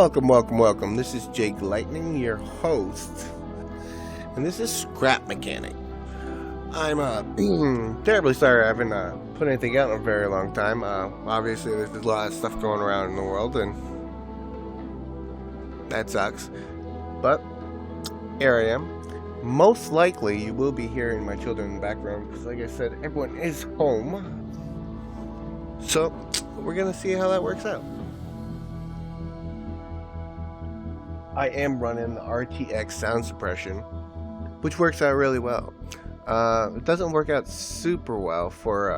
Welcome. This is Jake Lightning, your host, and this is Scrap Mechanic. I'm terribly sorry I haven't put anything out in a very long time. Obviously, there's a lot of stuff going around in the world, and that sucks. But here I am. Most likely, you will be hearing my children in the background because, like I said, everyone is home. So we're gonna see how that works out. I am running the RTX sound suppression, which works out really well. It doesn't work out super well for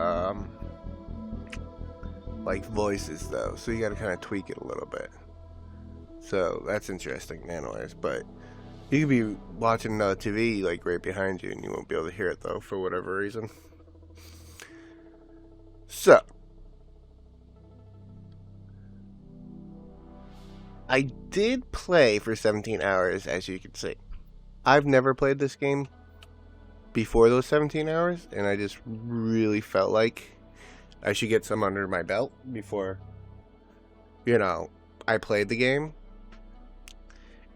like voices though, so you gotta kind of tweak it a little bit. So that's interesting anyways, but you could be watching TV like right behind you and you won't be able to hear it though for whatever reason. So I did play for 17 hours, as you can see. I've never played this game before those 17 hours, and I just really felt like I should get some under my belt before, I played the game.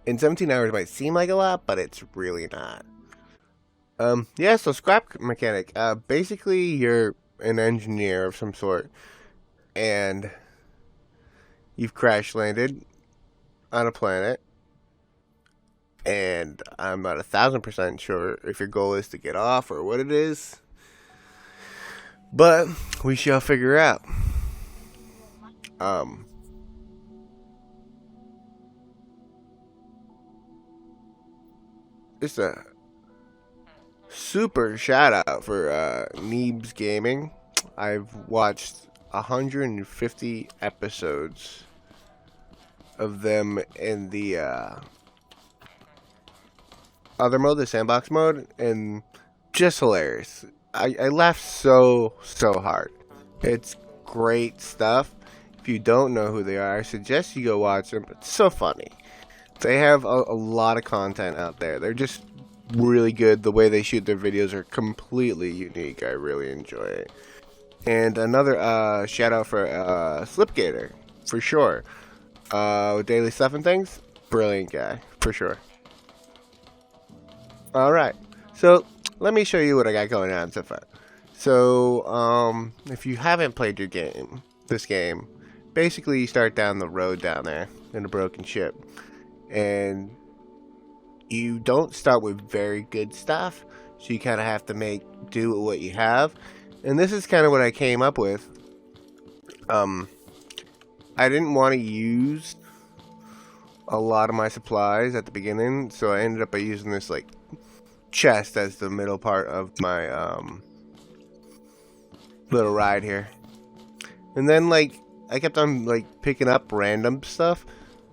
And 17 hours might seem like a lot, but it's really not. So Scrap Mechanic. Basically, you're an engineer of some sort, and you've crash landed on a planet, and I'm not 1,000% sure if your goal is to get off or what it is, but we shall figure out. Just a super shout out for Neebs Gaming. I've watched 150 episodes of them in the other mode, the sandbox mode, and just hilarious. I laughed so hard. It's great stuff. If you don't know who they are, I suggest you go watch them. It's so funny. They have a lot of content out there. They're just really good. The way they shoot their videos are completely unique. I really enjoy it. And another shout out for Slipgator, for sure. Daily stuff and things, brilliant guy, for sure. Alright, so let me show you what I got going on so far. So, if you haven't played this game, basically you start down the road down there in a broken ship. And you don't start with very good stuff, so you kind of have to make do with what you have. And this is kind of what I came up with. I didn't want to use a lot of my supplies at the beginning, so I ended up by using this like chest as the middle part of my little ride here. And then like I kept on like picking up random stuff,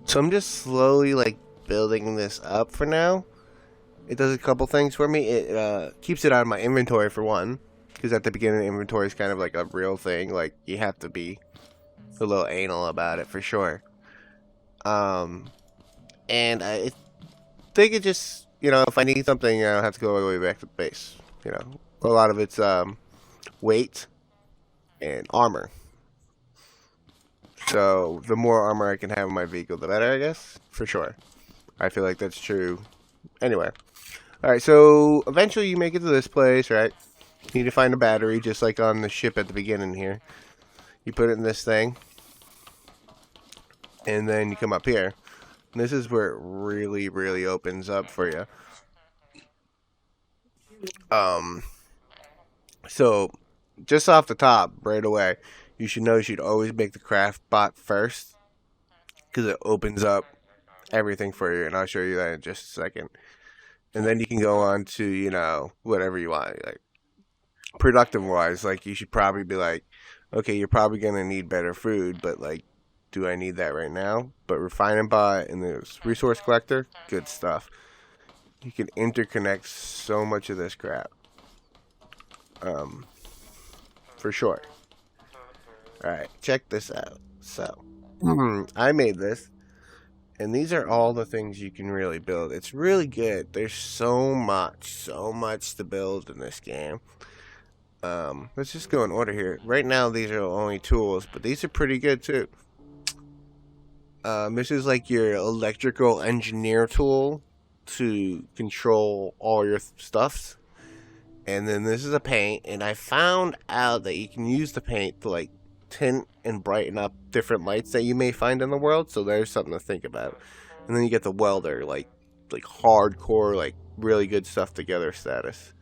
so I'm just slowly like building this up for now. It does a couple things for me. It keeps it out of my inventory for one, because at the beginning inventory is kind of like a real thing. Like you have to be a little anal about it for sure. And I think it just, if I need something, I don't have to go all the way back to the base. A lot of it's weight and armor. So the more armor I can have in my vehicle, the better, I guess, for sure. I feel like that's true. Anyway, all right. So eventually you make it to this place, right? You need to find a battery, just like on the ship at the beginning here. You put it in this thing, and then you come up here. And this is where it really opens up for you. So just off the top, right away, you should know you should always make the craft bot first, because it opens up everything for you, and I'll show you that in just a second. And then you can go on to, whatever you want. Like, productive wise, like, you should probably be like, okay, you're probably going to need better food, but, like, do I need that right now? But refining bot and the resource collector, good stuff. You can interconnect so much of this crap. For sure. Alright, check this out. So, I made this. And these are all the things you can really build. It's really good. There's so much to build in this game. Let's just go in order here. Right now, these are only tools, but these are pretty good too. This is like your electrical engineer tool to control all your stuffs. And then this is a paint, and I found out that you can use the paint to like tint and brighten up different lights that you may find in the world. So there's something to think about. And then you get the welder, like hardcore, like really good stuff together status.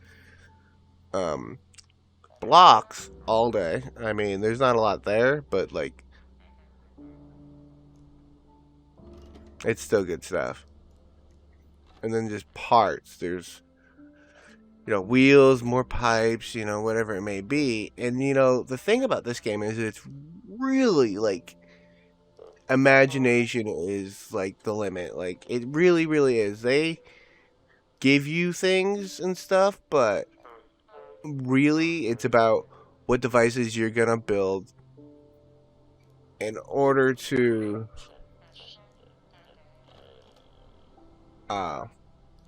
Um, Blocks all day. I mean, there's not a lot there, but like it's still good stuff. And then just parts. There's wheels, more pipes, whatever it may be. And the thing about this game is it's really like imagination is like the limit. Like it really, really is. They give you things and stuff, but really it's about what devices you're gonna build in order to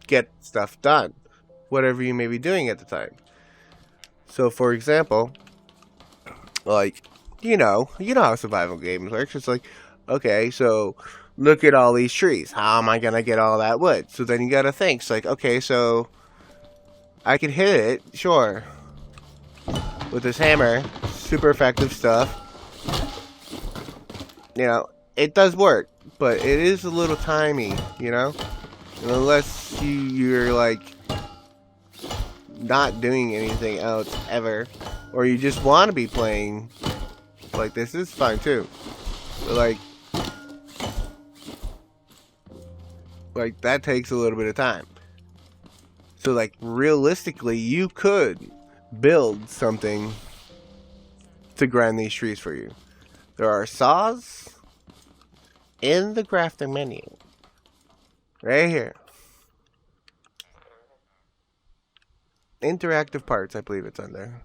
get stuff done, whatever you may be doing at the time. So, for example, like how survival games works. It's like, okay, so look at all these trees. How am I gonna get all that wood? So then you gotta think. It's like, okay, so I can hit it, sure, with this hammer, super effective stuff. It does work, but it is a little timey, and unless you're like not doing anything else ever, or you just want to be playing like this is fine too. But like that takes a little bit of time. So like realistically, you could build something to grind these trees for you. There are saws in the crafting menu. Right here. Interactive parts, I believe it's under.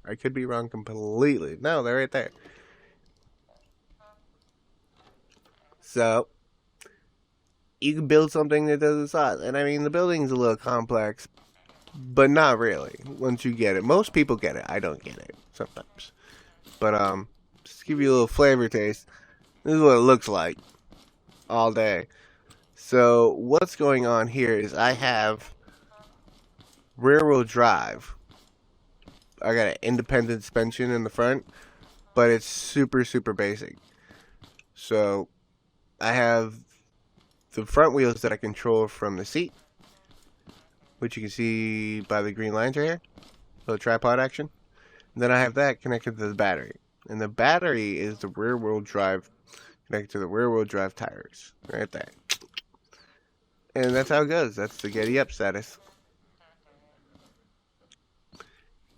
I could be wrong completely. No, they're right there. So, you can build something that does the size. And I mean, the building's a little complex, but not really. Once you get it. Most people get it. I don't get it sometimes. But, just to give you a little flavor taste, this is what it looks like all day. So, what's going on here is I have rear-wheel drive. I got an independent suspension in the front, but it's super, super basic. So, I have the front wheels that I control from the seat, which you can see by the green lines right here, little tripod action. And then I have that connected to the battery, and the battery is the rear-wheel drive connected to the rear-wheel drive tires right there. And that's how it goes. That's the Getty Up status.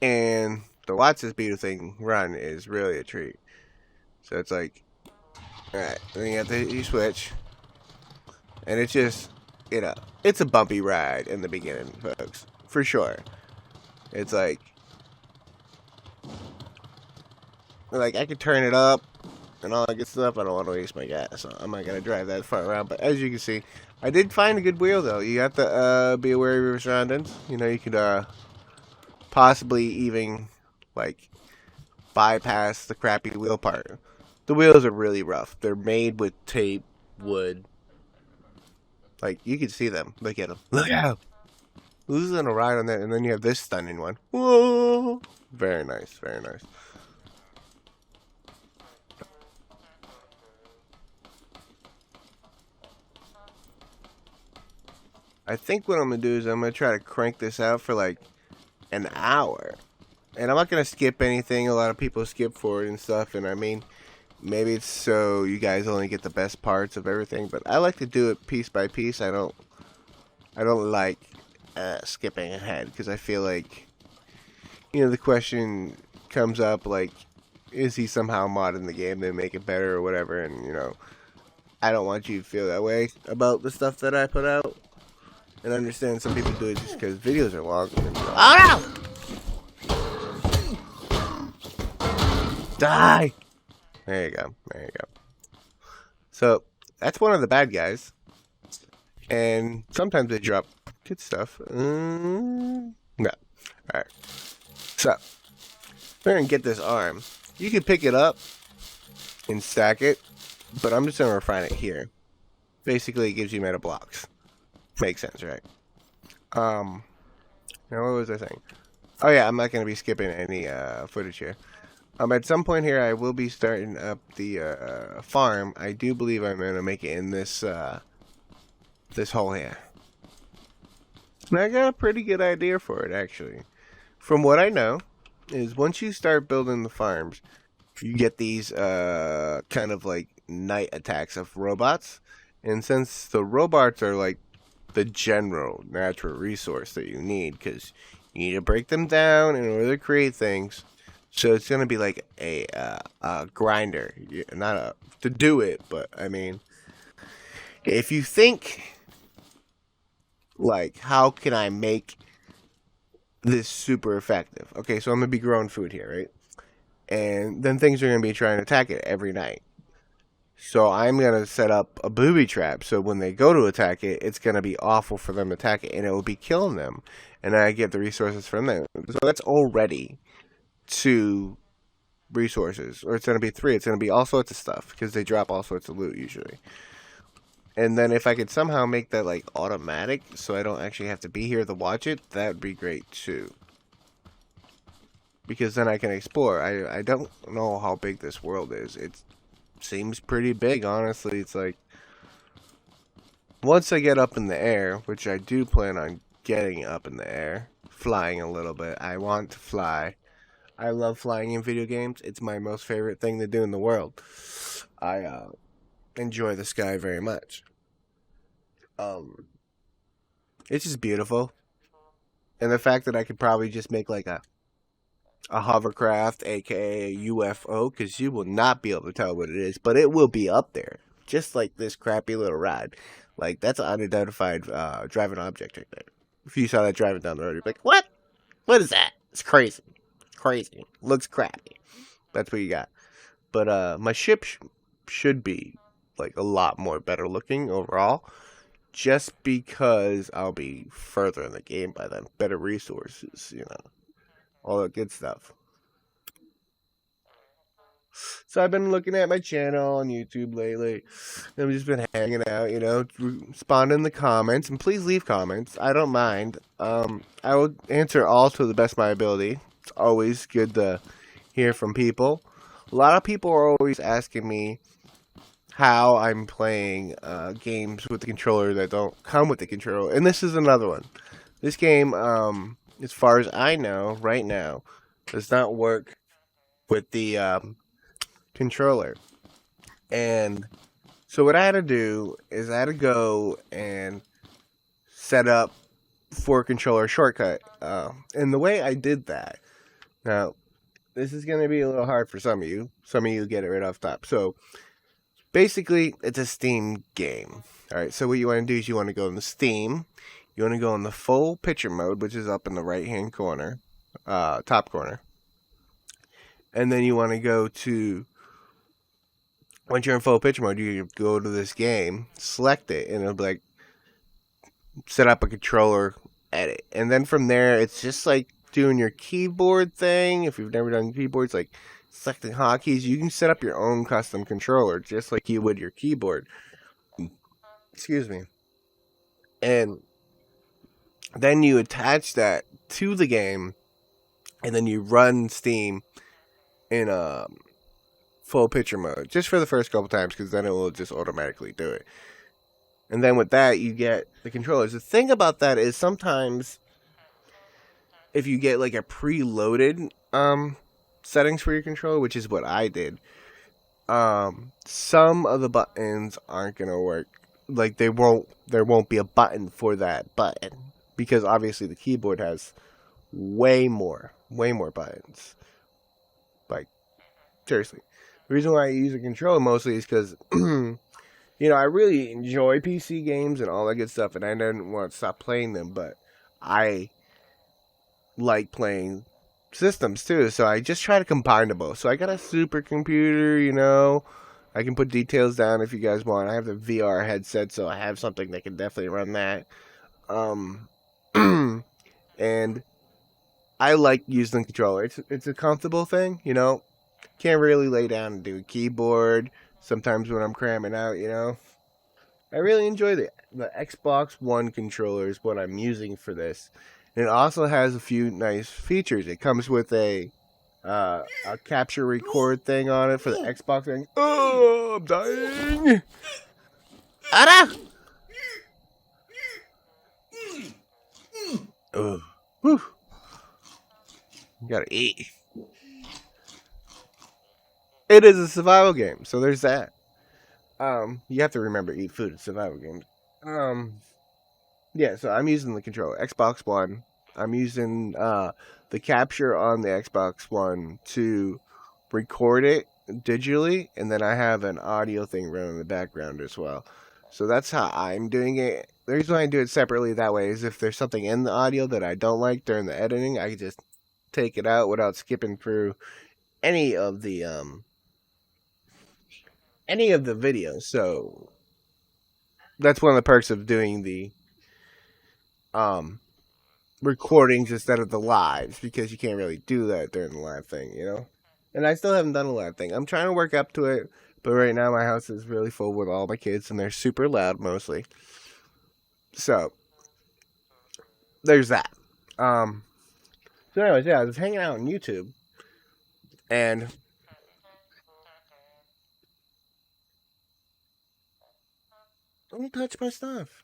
And the watch this beetle thing run is really a treat. So it's like, alright, then you have the switch. And it's just, it's a bumpy ride in the beginning, folks. For sure. It's like I could turn it up and all that good stuff. I don't want to waste my gas, so I'm not going to drive that far around. But as you can see, I did find a good wheel, though. You have to be aware of your surroundings. You could possibly even, like, bypass the crappy wheel part. The wheels are really rough. They're made with tape, wood. Like, you can see them. Look at them. Look at them. Who's going to ride on that? And then you have this stunning one. Whoa! Very nice, very nice. I think what I'm going to do is I'm going to try to crank this out for like an hour. And I'm not going to skip anything. A lot of people skip forward and stuff. And I mean, maybe it's so you guys only get the best parts of everything. But I like to do it piece by piece. I don't like skipping ahead. Because I feel like, the question comes up like, is he somehow modding the game to make it better or whatever? And, I don't want you to feel that way about the stuff that I put out. And I understand some people do it just because videos are long. And, oh no! Die! There you go. There you go. So, that's one of the bad guys. And sometimes they drop good stuff. No. Alright. So, we're going to get this arm. You can pick it up and stack it. but I'm just gonna refine it here. Basically, it gives you meta blocks. Makes sense, right? Now what was I saying? Oh yeah, I'm not gonna be skipping any footage here. At some point here, I will be starting up the farm. I do believe I'm gonna make it in this this hole here. And I got a pretty good idea for it, actually. From what I know, is once you start building the farms, you get these kind of like night attacks of robots. And since the robots are like the general natural resource that you need, because you need to break them down in order to create things. So it's gonna be like a grinder, not a to do it, but I mean, if you think like, how can I make this super effective? Okay, so I'm gonna be growing food here, right? And then things are gonna be trying to attack it every night. So I'm gonna set up a booby trap. So when they go to attack it, it's gonna be awful for them to attack it, and it will be killing them. And I get the resources from them. So that's already 2 resources, or it's gonna be 3. It's gonna be all sorts of stuff because they drop all sorts of loot usually. And then if I could somehow make that like automatic, so I don't actually have to be here to watch it, that would be great too. Because then I can explore. I don't know how big this world is. It seems pretty big, honestly. It's like once I get up in the air, which I do plan on getting up in the air, flying a little bit. I want to fly. I love flying in video games. It's my most favorite thing to do in the world. I enjoy the sky very much. Um, it's just beautiful, and the fact that I could probably just make like a hovercraft, aka a UFO, because you will not be able to tell what it is, but it will be up there, just like this crappy little ride. Like that's an unidentified driving object right there. If you saw that driving down the road, you'd be like, "What? What is that? It's crazy, crazy. Looks crappy." That's what you got. But my ship should be like a lot more better looking overall, just because I'll be further in the game by then. Better resources, all that good stuff. So I've been looking at my channel on YouTube lately. I've just been hanging out, responding in the comments, and please leave comments. I don't mind. I will answer all to the best of my ability. It's always good to hear from people. A lot of people are always asking me how I'm playing games with the controller that don't come with the controller, and this is another one. This game, as far as I know, right now, does not work with the controller. And so what I had to do is I had to go and set up for controller shortcut. And the way I did that, now this is going to be a little hard for some of you. Some of you get it right off top. So basically, it's a Steam game. All right. So what you want to do is you want to go in the Steam. You want to go in the full picture mode, which is up in the right hand corner, top corner. And then you want to go to, once you're in full picture mode, you go to this game, select it, and it'll be like, set up a controller, edit. And then from there, it's just like doing your keyboard thing. If you've never done keyboards, like selecting hotkeys, you can set up your own custom controller, just like you would your keyboard. Excuse me. And then you attach that to the game, and then you run Steam in a full picture mode, just for the first couple times, because then it will just automatically do it. And then with that, you get the controllers. The thing about that is sometimes if you get like a preloaded settings for your controller, which is what I did, some of the buttons aren't gonna work. Like there won't be a button for that button, because obviously the keyboard has way more buttons. Like seriously, the reason why I use a controller mostly is because I really enjoy PC games and all that good stuff, and I didn't want to stop playing them, but I like playing systems too, so I just try to combine them both. So I got a supercomputer, I can put details down if you guys want. I have the VR headset, so I have something that can definitely run that. And I like using the controller. It's a comfortable thing, Can't really lay down and do a keyboard. sometimes when I'm cramming out, you know. I really enjoy the Xbox One controller is what I'm using for this. And it also has a few nice features. It comes with a capture record thing on it for the Xbox thing. Oh, I'm dying. Ada! Oh, whew. You gotta eat. It is a survival game, so there's that. You have to remember eat food in survival games. Um, yeah, so I'm using the controller, Xbox One. I'm using the capture on the Xbox One to record it digitally, and then I have an audio thing running in the background as well. So that's how I'm doing it. The reason why I do it separately that way is if there's something in the audio that I don't like during the editing, I can just take it out without skipping through any of the videos. So that's one of the perks of doing the um recordings instead of the lives, because you can't really do that during the live thing, you know? And I still haven't done a live thing. I'm trying to work up to it, but right now my house is really full with all my kids and they're super loud mostly. So there's that. So anyways, yeah, I was hanging out on YouTube and don't touch my stuff.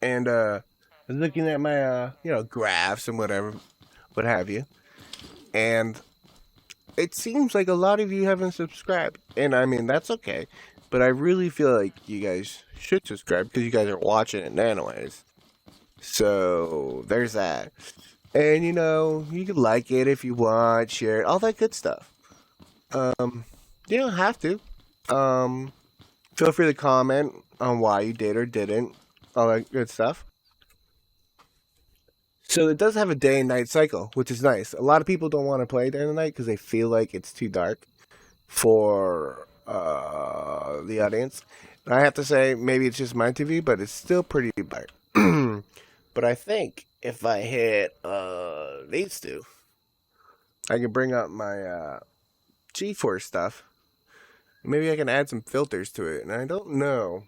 And I was looking at my graphs and whatever, what have you. And it seems like a lot of you haven't subscribed, and I mean that's okay. But I really feel like you guys should subscribe because you guys are watching it anyways. So there's that, and you can like it if you want, share it, all that good stuff. Um, you don't have to. Um, Feel free to comment on why you did or didn't, all that good stuff. So it does have a day and night cycle, which is nice. A lot of people don't want to play during the night because they feel like it's too dark for the audience. And I have to say, maybe it's just my TV, but it's still pretty bright. But I think if I hit these two, I can bring up my GeForce stuff. Maybe I can add some filters to it. And I don't know.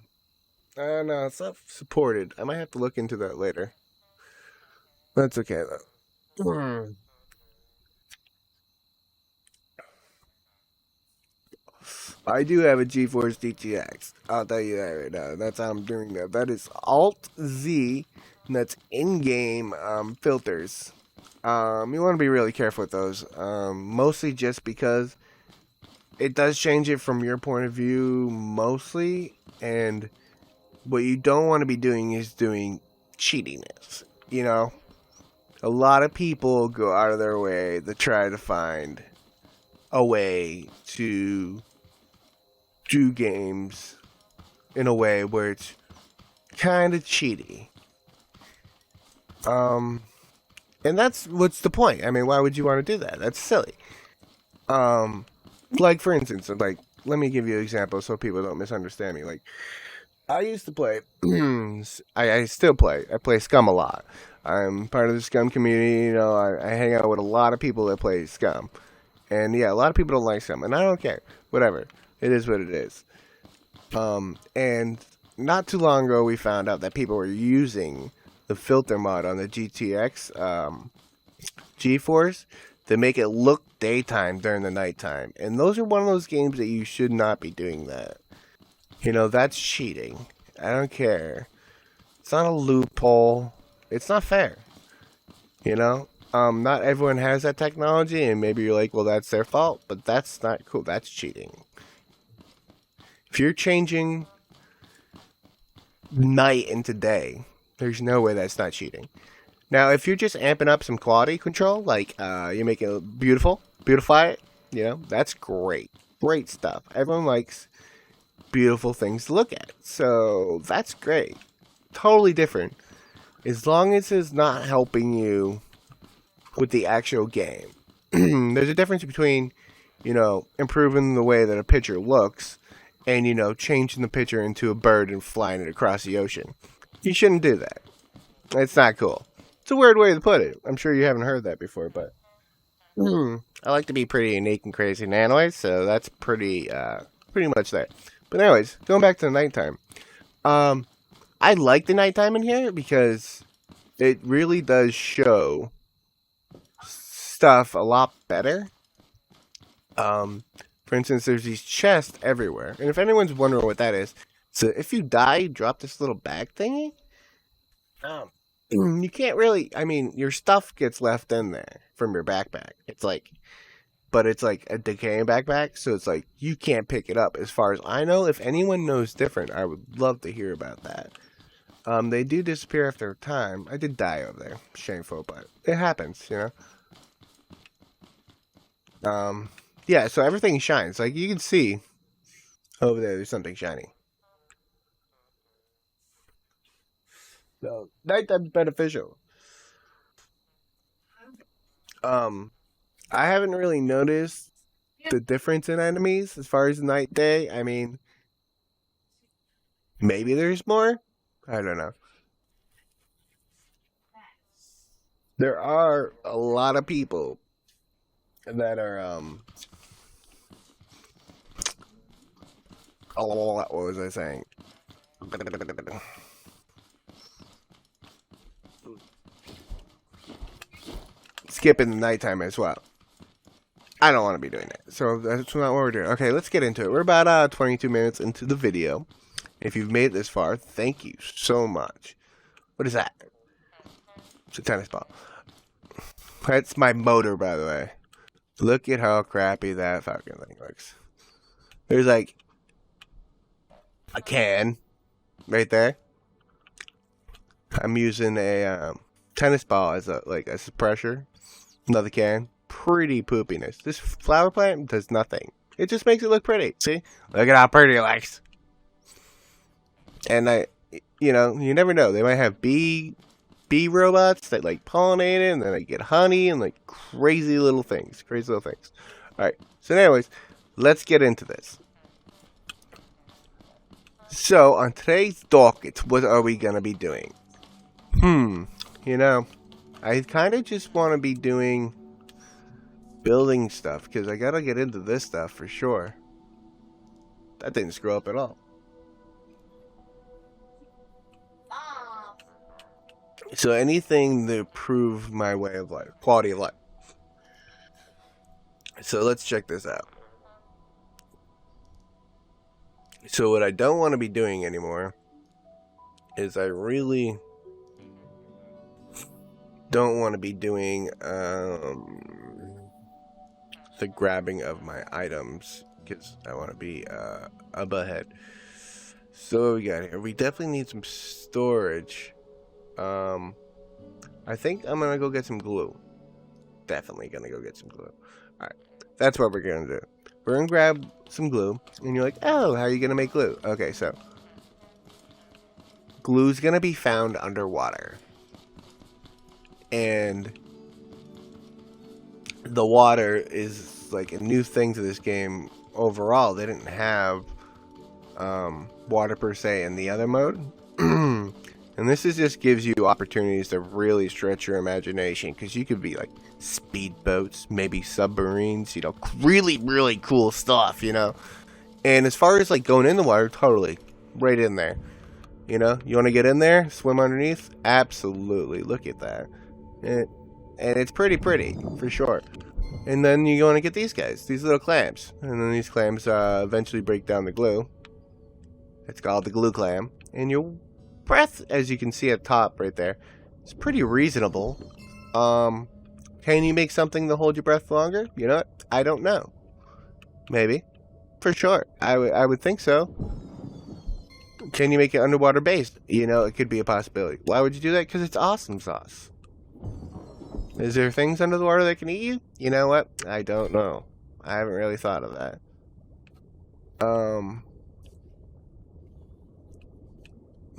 No, it's not supported. I might have to look into that later. That's okay though. I do have a GeForce GTX. I'll tell you that right now. That's how I'm doing that. That is Alt Z, and that's in-game filters. You want to be really careful with those. Mostly just because it does change it from your point of view, mostly. And what you don't want to be doing is doing cheatiness. A lot of people go out of their way to try to find a way to do games in a way where it's kind of cheaty. And that's what's the point. I mean, why would you want to do that? That's silly. Um, like for instance, like let me give you an example so people don't misunderstand me. Like I used to play. I still play. I play Scum a lot. I'm part of the Scum community. I hang out with a lot of people that play Scum, and yeah, a lot of people don't like Scum, and I don't care. Whatever. It is what it is. And not too long ago, we found out that people were using the filter mod on the GTX GeForce to make it look daytime during the nighttime. And those are one of those games that you should not be doing that. That's cheating. I don't care. It's not a loophole. It's not fair. Not everyone has that technology, and maybe you're like, well, that's their fault, but that's not cool. That's cheating. If you're changing night into day, there's no way that's not cheating. Now, if you're just amping up some quality control, like you're making it beautify it, that's great. Great stuff. Everyone likes beautiful things to look at. So that's great. Totally different. As long as it's not helping you with the actual game. There's a difference between, improving the way that a picture looks and, changing the picture into a bird and flying it across the ocean. You shouldn't do that. It's not cool. It's a weird way to put it. I'm sure you haven't heard that before, but I like to be pretty unique and crazy in anyways, so that's pretty much there. But anyways, going back to the nighttime. Um, I like the nighttime in here because it really does show stuff a lot better. For instance, there's these chests everywhere, and if anyone's wondering what that is, so if you die, you drop this little bag thingy. Um, you can't really. I mean, your stuff gets left in there from your backpack. But it's like a decaying backpack, so it's like you can't pick it up. As far as I know, if anyone knows different, I would love to hear about that. They do disappear after a time. I did die over there, shameful, but it happens, you know. Yeah. So everything shines. Like you can see over there, there's something shiny. So nighttime's beneficial. Um, I haven't really noticed the difference in enemies as far as night day. I mean, maybe there's more. I don't know. There are a lot of people that are oh, what was I saying? Skipping the nighttime as well. I don't want to be doing that. So that's not what we're doing. Okay, let's get into it. We're about 22 minutes into the video. If you've made it this far, thank you so much. What is that? It's a tennis ball. That's my motor, by the way. Look at how crappy that fucking thing looks. There's like a can right there. I'm using a tennis ball as a suppressor. Another can. Pretty poopiness. This flower plant does nothing. It just makes it look pretty. See? Look at how pretty it looks. And you never know. They might have bee robots that like pollinate it, and then they get honey and like crazy little things. All right. So, anyways, let's get into this. So, on today's docket, what are we gonna be doing? I kind of just want to be doing building stuff because I gotta get into this stuff for sure. That didn't screw up at all. So anything to improve my way of life, quality of life. So let's check this out. So what I don't want to be doing anymore is I really don't want to be doing the grabbing of my items because I want to be up ahead. So what we got here? We definitely need some storage. I think I'm gonna go get some glue. Definitely gonna go get some glue. Alright, that's what we're gonna do. We're gonna grab some glue, and you're like, oh, how are you gonna make glue? Okay, so glue's gonna be found underwater. And the water is like a new thing to this game overall. They didn't have water per se in the other mode. And this just gives you opportunities to really stretch your imagination because you could be like speedboats, maybe submarines, really, really cool stuff, And as far as like going in the water, totally right in there. You want to get in there, swim underneath? Absolutely. Look at that. And it's pretty for sure. And then you want to get these guys, these little clams. And then these clams eventually break down the glue. It's called the glue clam. And your breath, as you can see at top right there, is pretty reasonable. Can you make something to hold your breath longer? You know what? I don't know. Maybe. For sure. I would think so. Can you make it underwater based? It could be a possibility. Why would you do that? Because it's awesome sauce. Is there things under the water that can eat you? You know what? I don't know. I haven't really thought of that.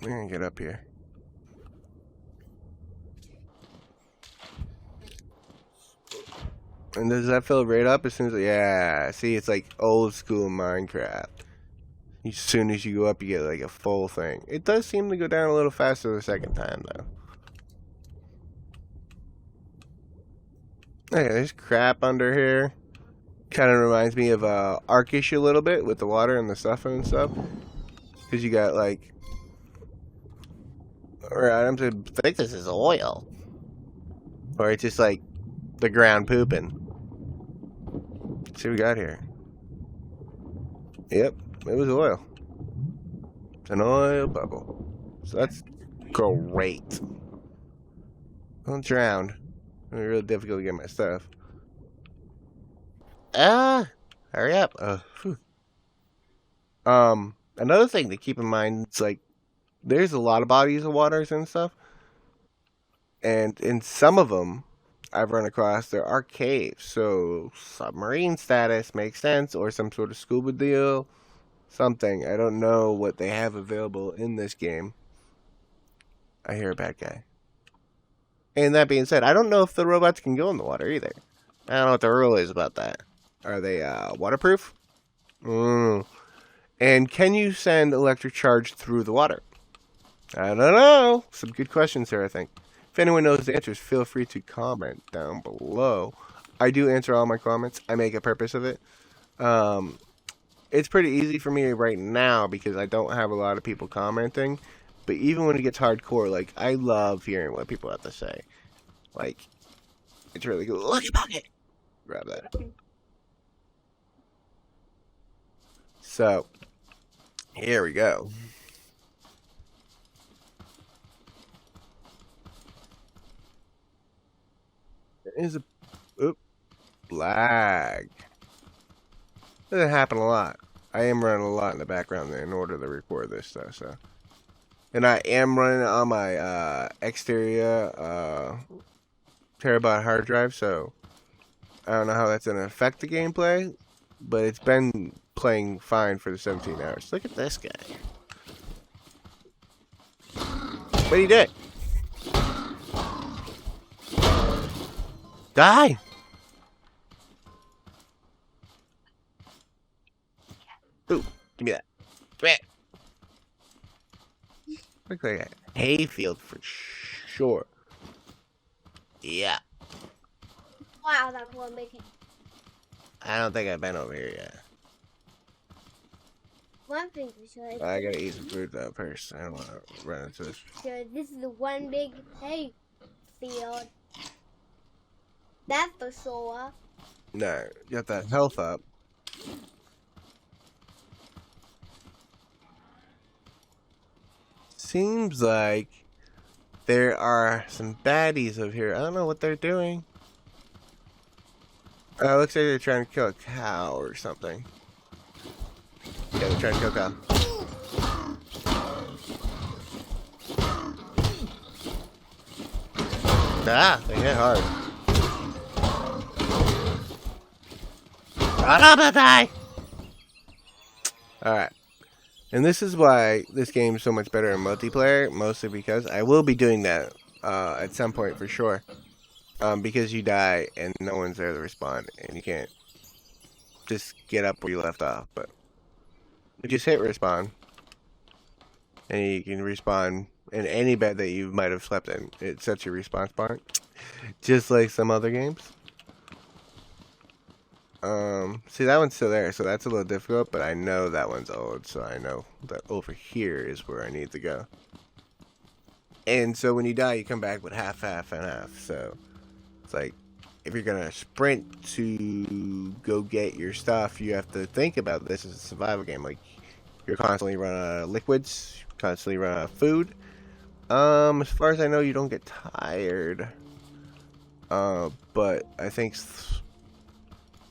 We're gonna get up here. And does that fill right up as soon as... Yeah, see, it's like old school Minecraft. As soon as you go up, you get like a full thing. It does seem to go down a little faster the second time, though. Okay, there's crap under here. Kind of reminds me of Arkish a little bit with the water and the stuff and stuff. Because you got like, or items. I think this is oil, or it's just like the ground pooping. Let's see what we got here. Yep, it was oil. It's an oil bubble. So that's great. Don't drown. It's really difficult to get my stuff. Hurry up. Another thing to keep in mind, it's like, there's a lot of bodies of waters and stuff. And in some of them, I've run across, there are caves. So, submarine status makes sense, or some sort of scuba deal. Something. I don't know what they have available in this game. I hear a bad guy. And that being said, I don't know if the robots can go in the water either. I don't know what the rule is about that. Are they waterproof? And can you send electric charge through the water? I don't know. Some good questions here, I think. If anyone knows the answers, feel free to comment down below. I do answer all my comments. I make a purpose of it. It's pretty easy for me right now because I don't have a lot of people commenting. But even when it gets hardcore, like, I love hearing what people have to say. Like, it's really cool. Look at bucket! Grab that. So, here we go. There is a lag. Doesn't happen a lot. I am running a lot in the background there in order to record this stuff, so. And I am running it on my Xperia terabyte hard drive, so I don't know how that's going to affect the gameplay, but it's been playing fine for the 17 hours. Look at this guy. What he did? Die! Ooh, give me that. Come here. Looks like a hayfield for sure. Yeah. Wow, that will make it. I don't think I've been over here yet. One thing we should. I gotta eat some food though first. I don't want to run into this. So this is the one big hay field. That's for sure. No, got that health up. Seems like there are some baddies over here. I don't know what they're doing. Looks like they're trying to kill a cow or something. Yeah, they're trying to kill a cow. Ah, they hit hard. I'm gonna die! Alright. And this is why this game is so much better in multiplayer, mostly because I will be doing that at some point for sure. Because you die and no one's there to respond, and you can't just get up where you left off. But you just hit respawn, and you can respawn in any bed that you might have slept in. It sets your respawn point, just like some other games. See, that one's still there, so that's a little difficult, but I know that one's old, so I know that over here is where I need to go. And so when you die, you come back with half, half, and half, so it's like, if you're gonna sprint to go get your stuff, you have to think about this as a survival game. Like, you're constantly running out of liquids, constantly running out of food. As far as I know, you don't get tired. But I think...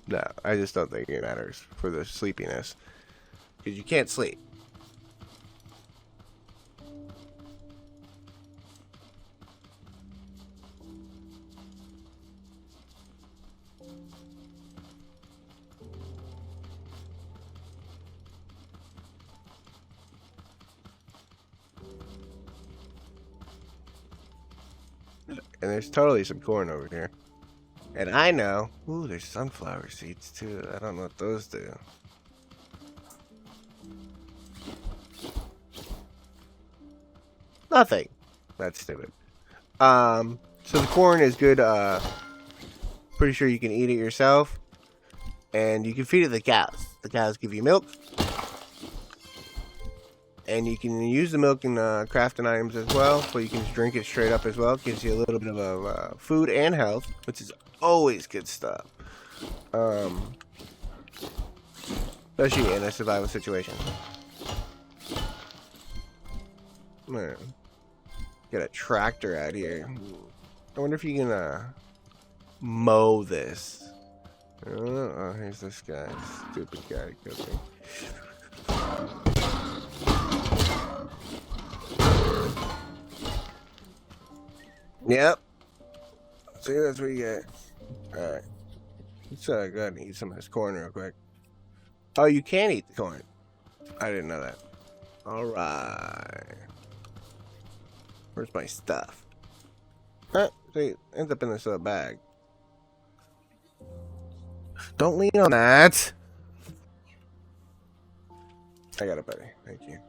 No, I just don't think it matters for the sleepiness. Because you can't sleep. And there's totally some corn over here. And I know... Ooh, there's sunflower seeds too. I don't know what those do. Nothing. That's stupid. So the corn is good, Pretty sure you can eat it yourself. And you can feed it the cows. The cows give you milk. And you can use the milk in crafting items as well. But you can just drink it straight up as well. It gives you a little bit of food and health, which is always good stuff. Especially in a survival situation. Man. Get a tractor out here. I wonder if you can mow this. Oh, here's this guy. Stupid guy. Cooking. Yep. See, that's what you get. Alright. Let's go ahead and eat some of this corn real quick. Oh, you can eat the corn. I didn't know that. Alright. Where's my stuff? Huh? See, it ends up in this little bag. Don't lean on that. I got it, buddy. Thank you.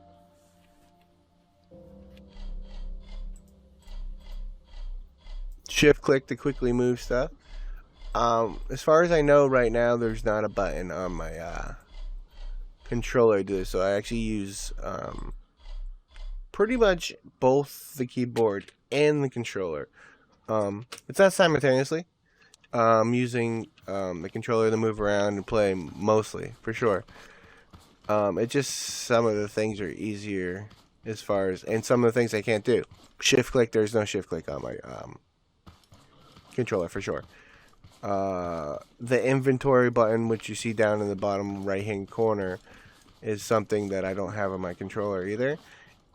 Shift click to quickly move stuff. As far as I know right now, there's not a button on my controller to do this, so I actually use pretty much both the keyboard and the controller. It's not simultaneously. I'm using the controller to move around and play mostly, for sure. It just, some of the things are easier as far as, and some of the things I can't do. Shift click, there's no shift click on my controller for sure. The inventory button, which you see down in the bottom right hand corner, is something that I don't have on my controller either.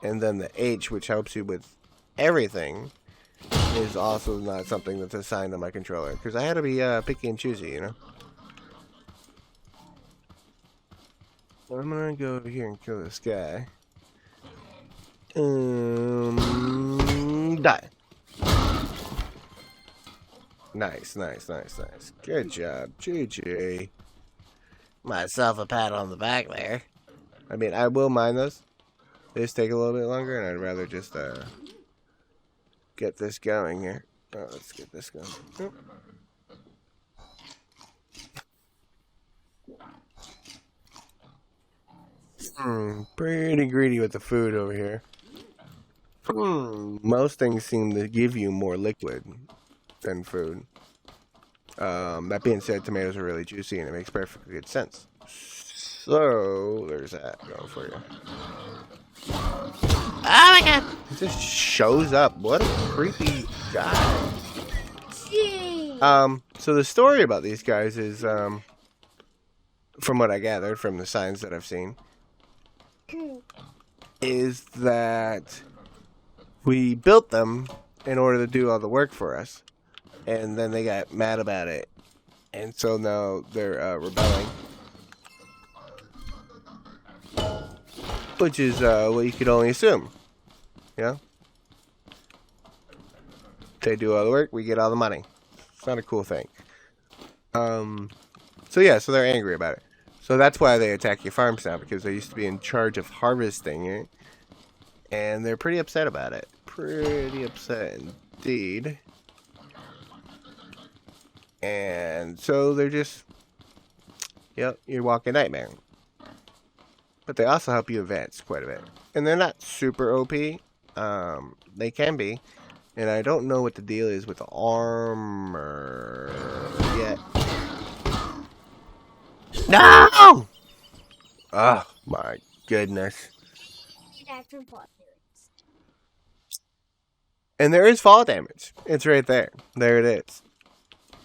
And then the H, which helps you with everything, is also not something that's assigned on my controller, because I had to be picky and choosy, you know. I'm gonna go over here and kill this guy. Die. Nice, nice, nice, nice. Good job, GG. Myself a pat on the back there. I mean, I will mind those. They just take a little bit longer, and I'd rather just get this going here. Oh, let's get this going. Pretty greedy with the food over here. Most things seem to give you more liquid than food. That being said, tomatoes are really juicy and it makes perfectly good sense. So, there's that going for you. Oh my god! It just shows up. What a creepy guy. Jeez. So the story about these guys is, from what I gathered from the signs that I've seen, is that we built them in order to do all the work for us. And then they got mad about it. And so now they're rebelling. Which is what you could only assume. You know? They do all the work, we get all the money. It's not a cool thing. So yeah, so they're angry about it. So that's why they attack your farms now, because they used to be in charge of harvesting it. And they're pretty upset about it. Pretty upset indeed. And so they're just, yep, you're walking nightmare. But they also help you advance quite a bit. And they're not super OP. They can be. And I don't know what the deal is with the armor yet. No! Oh my goodness. And there is fall damage. It's right there. There it is.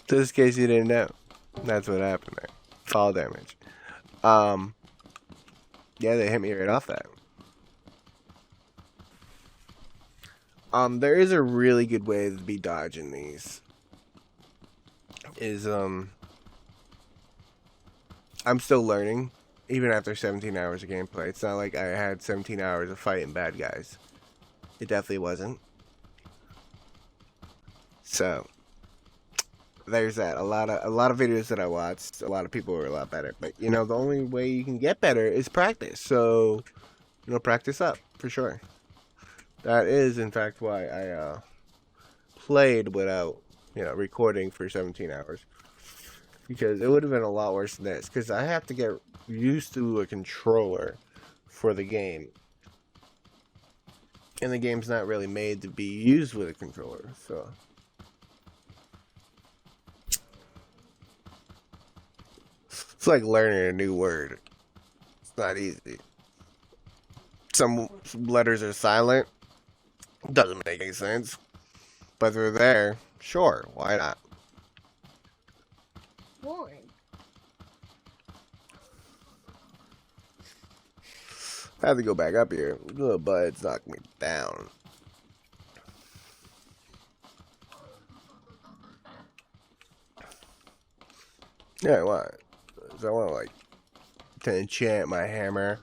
Just in case you didn't know. That's what happened there. Fall damage. Yeah, they hit me right off that. There is a really good way to be dodging these. I'm still learning, even after 17 hours of gameplay. It's not like I had 17 hours of fighting bad guys. It definitely wasn't. So, there's that. A lot of videos that I watched, a lot of people were a lot better. But, you know, the only way you can get better is practice. So, you know, practice up, for sure. That is, in fact, why I played without recording for 17 hours. Because it would have been a lot worse than this. Because I have to get used to a controller for the game. And the game's not really made to be used with a controller, so. It's like learning a new word. It's not easy. Some letters are silent. Doesn't make any sense. But they're there. Sure, why not? One. I have to go back up here. Little bud's knocked me down. Yeah, what? So I want like to enchant my hammer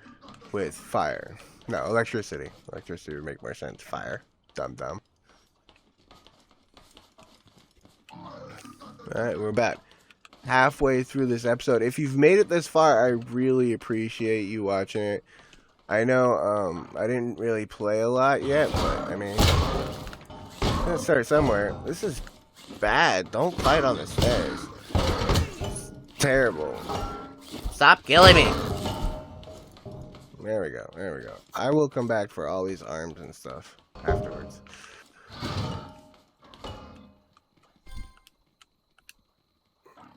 with fire. No, electricity. Electricity would make more sense. Fire. Dumb. Alright, we're about halfway through this episode. If you've made it this far, I really appreciate you watching it. I know, I didn't really play a lot yet, but, I mean, let's start somewhere. This is bad. Don't fight on the stairs. It's terrible. Stop killing me! There we go. I will come back for all these arms and stuff afterwards.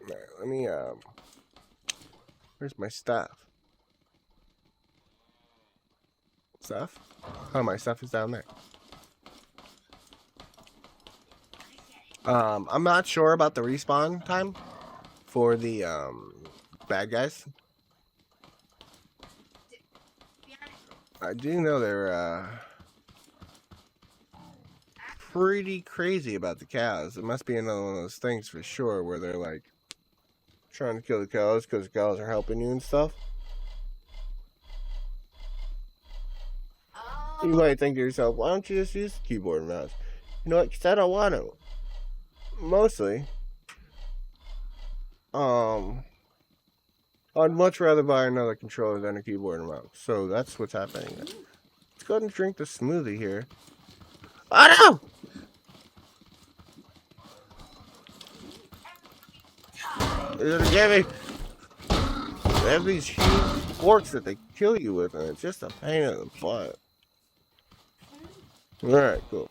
Alright, let me, where's my stuff? Stuff? Oh, my stuff is down there. I'm not sure about the respawn time for the, bad guys. I do know they're, pretty crazy about the cows. It must be another one of those things for sure where they're, like, trying to kill the cows because the cows are helping you and stuff. You might think to yourself, why don't you just use the keyboard and mouse? You know what? Because I don't want to. Mostly. I'd much rather buy another controller than a keyboard and mouse. So that's what's happening. Let's go ahead and drink the smoothie here. Oh no! They're gonna get me. They have these huge forks that they kill you with, and it's just a pain in the butt. Alright, cool.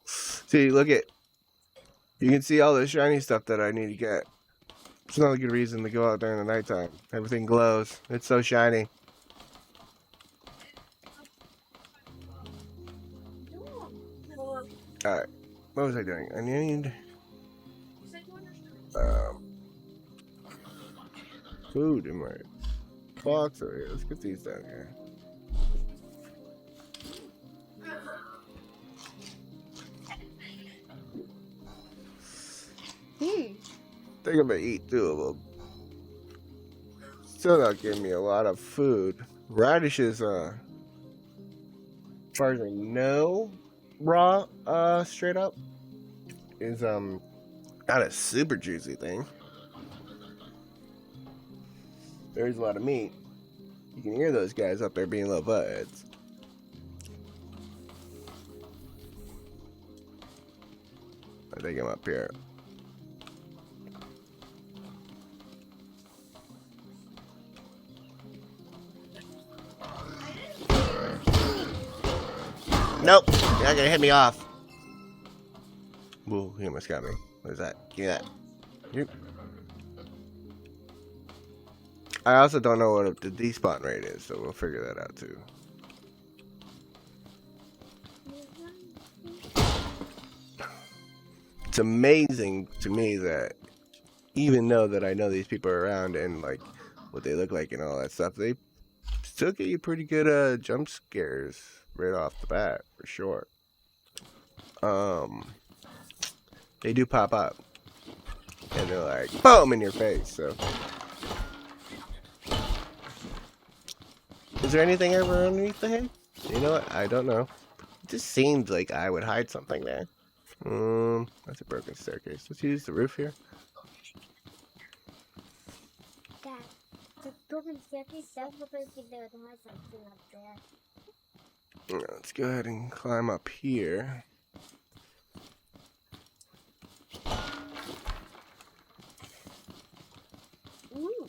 See, look at. You can see all the shiny stuff that I need to get. It's not a good reason to go out during the nighttime. Everything glows. It's so shiny. Alright. What was I doing? I need food in my box over here. Let's get these down here. I think I'm gonna eat 2 of them. Still not giving me a lot of food. Radishes, as far as I know, raw, straight up, is, not a super juicy thing. There's a lot of meat. You can hear those guys up there being little buttheads. I think I'm up here. Nope, you're not gonna hit me off. Whoa, he almost got me. What is that? Give me that. Yep. I also don't know what the despawn rate is, so we'll figure that out too. It's amazing to me that even though that I know these people are around and like what they look like and all that stuff, they still get you pretty good jump scares right off the bat for sure. They do pop up and they're like boom in your face. So is there anything ever underneath the hay? You know what? I don't know. It just seems like I would hide something there. That's a broken staircase. Let's use the roof here. Dad, the broken staircase, that's what I think there was something up there. Let's go ahead and climb up here. Ooh.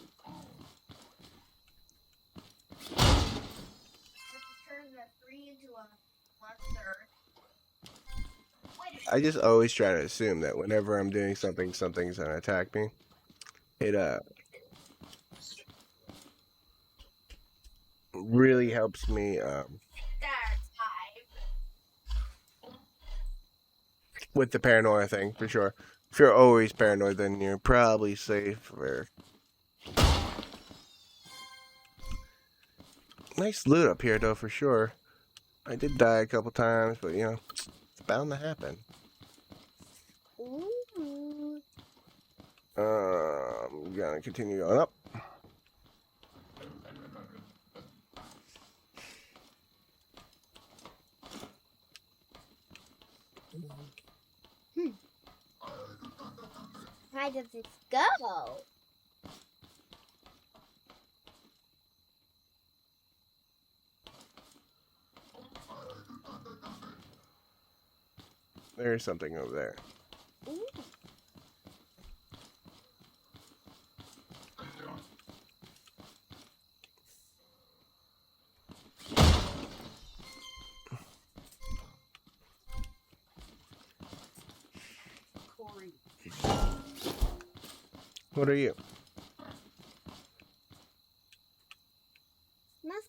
I just always try to assume that whenever I'm doing something, something's gonna attack me. It really helps me with the paranoia thing for sure. If you're always paranoid, then you're probably safer. Nice loot up here, though, for sure. I did die a couple times, but you know, it's bound to happen. Ooh. I'm gonna continue going up. Where does it go? There's something over there. Ooh. What are you? Must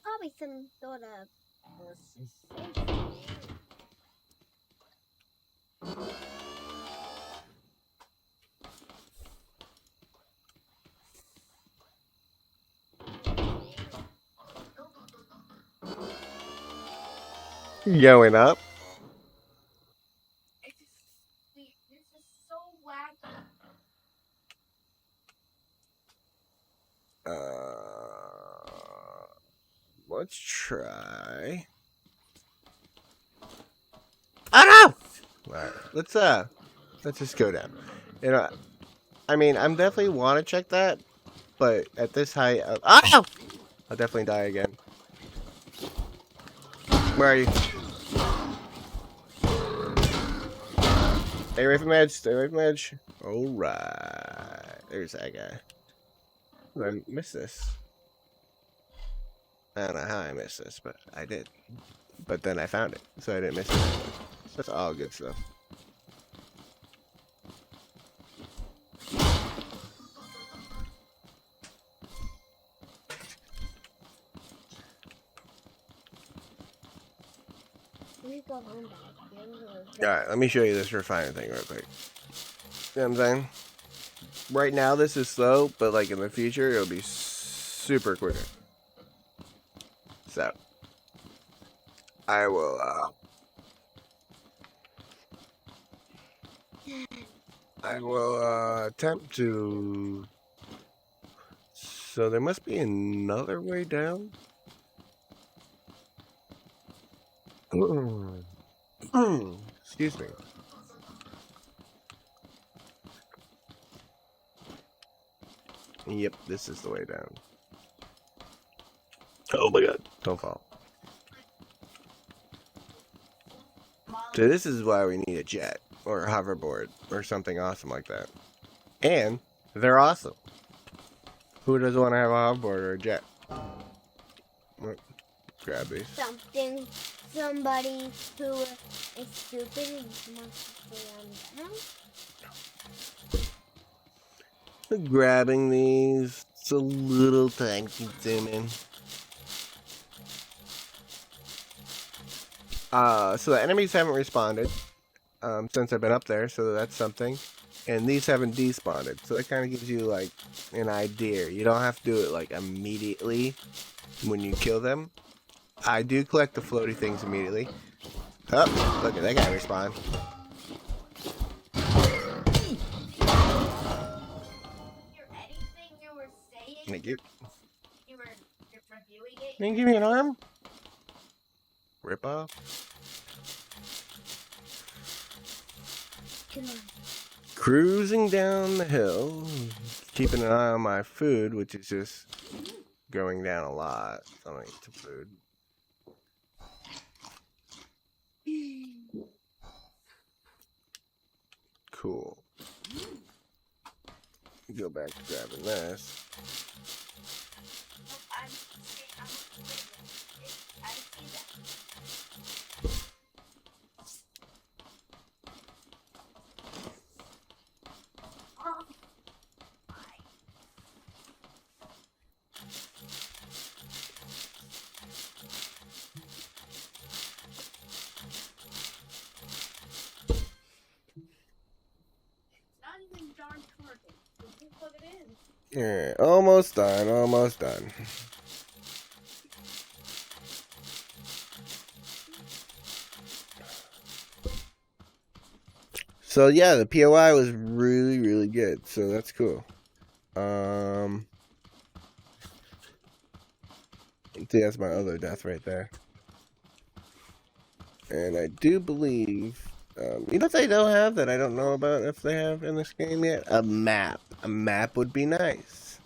probably some sort of. Going up. This is so wacky. Let's try. Oh no! Alright, let's just go down. You know, I mean, I'm definitely want to check that, but at this height, I'll definitely die again. Where are you? Stay away from the edge. Stay away from the edge. Alright. There's that guy. I missed this. I don't know how I missed this, but I did. But then I found it, so I didn't miss it. So that's all good stuff. We go home back. Alright, let me show you this refining thing real quick. You know what I'm saying? Right now this is slow, but like in the future it'll be super quicker. So I will attempt to. So there must be another way down. Excuse me. Yep, this is the way down. Oh my god, don't fall. So this is why we need a jet or a hoverboard or something awesome like that. And they're awesome. Who doesn't want to have a hoverboard or a jet? Grab these. Somebody who is stupid and wants to fall down. Grabbing these. It's a little time consuming. So the enemies haven't respawned since I've been up there, so that's something. And these haven't despawned, so that kind of gives you like an idea. You don't have to do it like immediately when you kill them. I do collect the floaty things immediately. Oh, look at that guy respawn. Thank you. You were reviewing it. Can you give me an arm? Rip off. Come on. Cruising down the hill, keeping an eye on my food, which is just going down a lot. So I'm gonna eat some food. Cool. Go back to grabbing this. Yeah, almost done, almost done. So yeah, the POI was really, really good. So that's cool. I think that's my other death right there. And I do believe, you know what they don't have that I don't know about if they have in this game yet? A map. A map would be nice.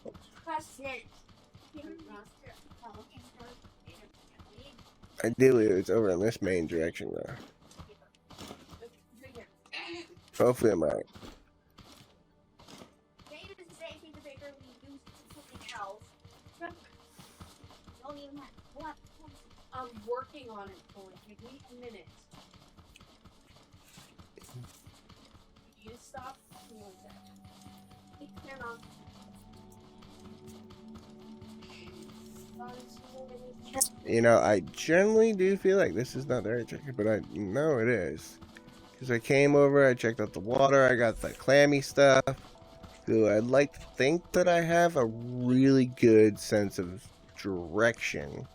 Ideally, it's over in this main direction, though. Hopefully, I might. I'm working on it, Colin. Give me a minute. You stop doing that. It cannot. You know, I generally do feel like this is not the right checker, but I know it is. Because I came over, I checked out the water, I got the clammy stuff. So I'd like to think that I have a really good sense of direction.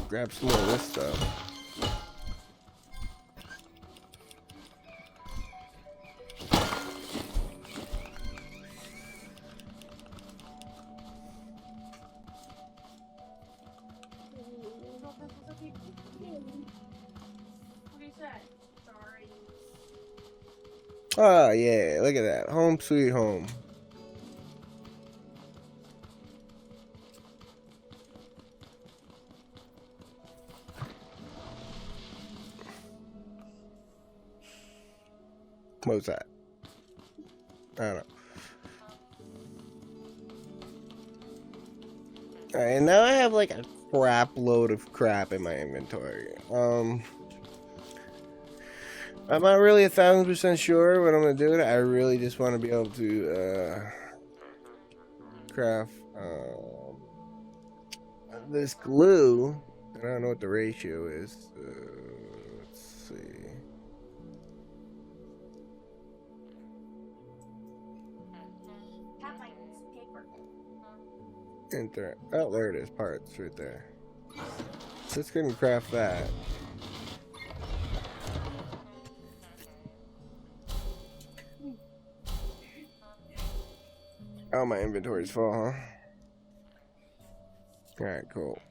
Grab some more of this stuff. Oh yeah, look at that. Home sweet home. What was that? I don't know. Alright, and now I have like a crap load of crap in my inventory. I'm not really 1,000% sure what I'm gonna do with it. I really just want to be able to craft this glue. I don't know what the ratio is. Let's see. Enter. Oh, there it is. Parts right there. Just couldn't craft that. Oh, my inventory's full, huh? Alright, cool.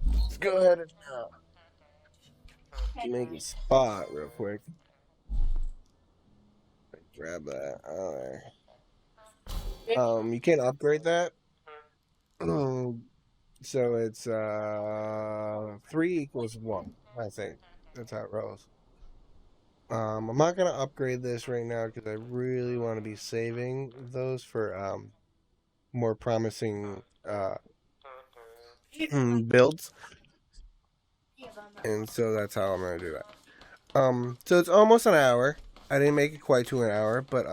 Let's go ahead and make a spot real quick. Grab that. Alright. You can't upgrade that. So it's 3 equals 1, I think. That's how it rolls. I'm not gonna upgrade this right now because I really want to be saving those for more promising builds, and so that's how I'm gonna do that. So it's almost an hour. I didn't make it quite to an hour, but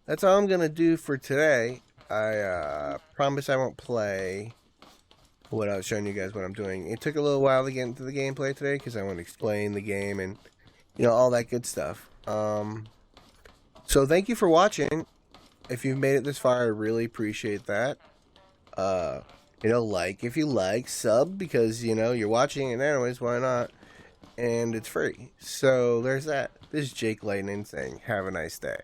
that's all I'm gonna do for today. I promise I won't play without showing you guys what I'm doing. It took a little while to get into the gameplay today because I want to explain the game and all that good stuff. So thank you for watching. If you've made it this far, I really appreciate that. Like if you like, sub because you're watching it anyways, why not? And it's free. So there's that. This is Jake Lightning saying have a nice day.